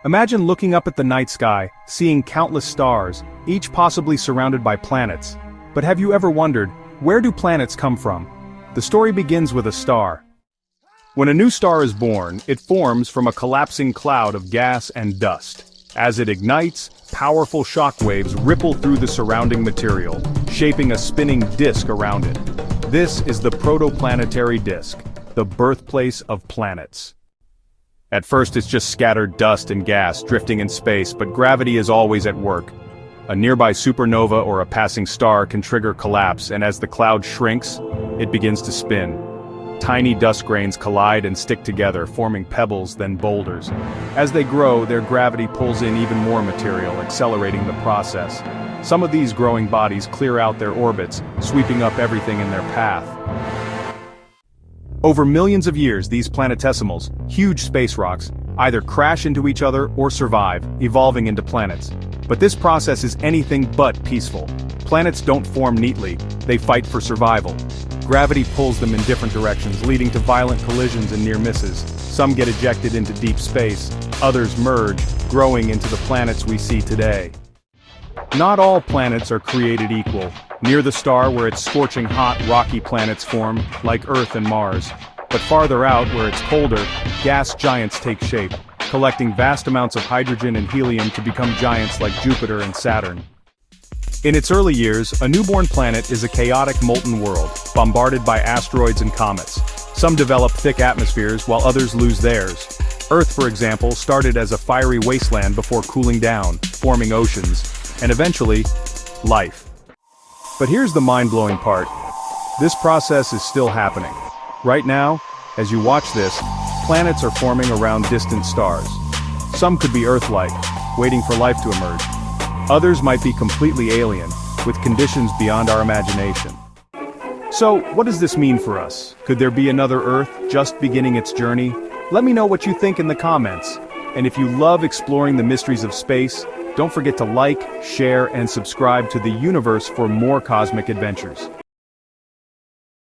Imagine looking up at the night sky, seeing countless stars, each possibly surrounded by planets. But have you ever wondered, where do planets come from? The story begins with a star. When a new star is born, it forms from a collapsing cloud of gas and dust. As it ignites, powerful shock waves ripple through the surrounding material, shaping a spinning disk around it. This is the protoplanetary disk, the birthplace of planets. At first it's just scattered dust and gas drifting in space, but gravity is always at work. A nearby supernova or a passing star can trigger collapse, and as the cloud shrinks, it begins to spin. Tiny dust grains collide and stick together, forming pebbles, then boulders. As they grow, their gravity pulls in even more material, accelerating the process. Some of these growing bodies clear out their orbits, sweeping up everything in their path. Over millions of years, these planetesimals, huge space rocks, either crash into each other or survive, evolving into planets. But this process is anything but peaceful. Planets don't form neatly, they fight for survival. Gravity pulls them in different directions, leading to violent collisions and near misses. Some get ejected into deep space, others merge, growing into the planets we see today. Not all planets are created equal. Near the star where it's scorching hot, rocky planets form, like Earth and Mars. But farther out, where it's colder, gas giants take shape, collecting vast amounts of hydrogen and helium to become giants like Jupiter and Saturn. In its early years, a newborn planet is a chaotic molten world, bombarded by asteroids and comets. Some develop thick atmospheres while others lose theirs. Earth, for example, started as a fiery wasteland before cooling down, forming oceans, and eventually, life. But here's the mind-blowing part. This process is still happening. Right now, as you watch this, planets are forming around distant stars. Some could be Earth-like, waiting for life to emerge. Others might be completely alien, with conditions beyond our imagination. So, what does this mean for us? Could there be another Earth just beginning its journey? Let me know what you think in the comments. And if you love exploring the mysteries of space, don't forget to like, share, and subscribe to the universe for more cosmic adventures.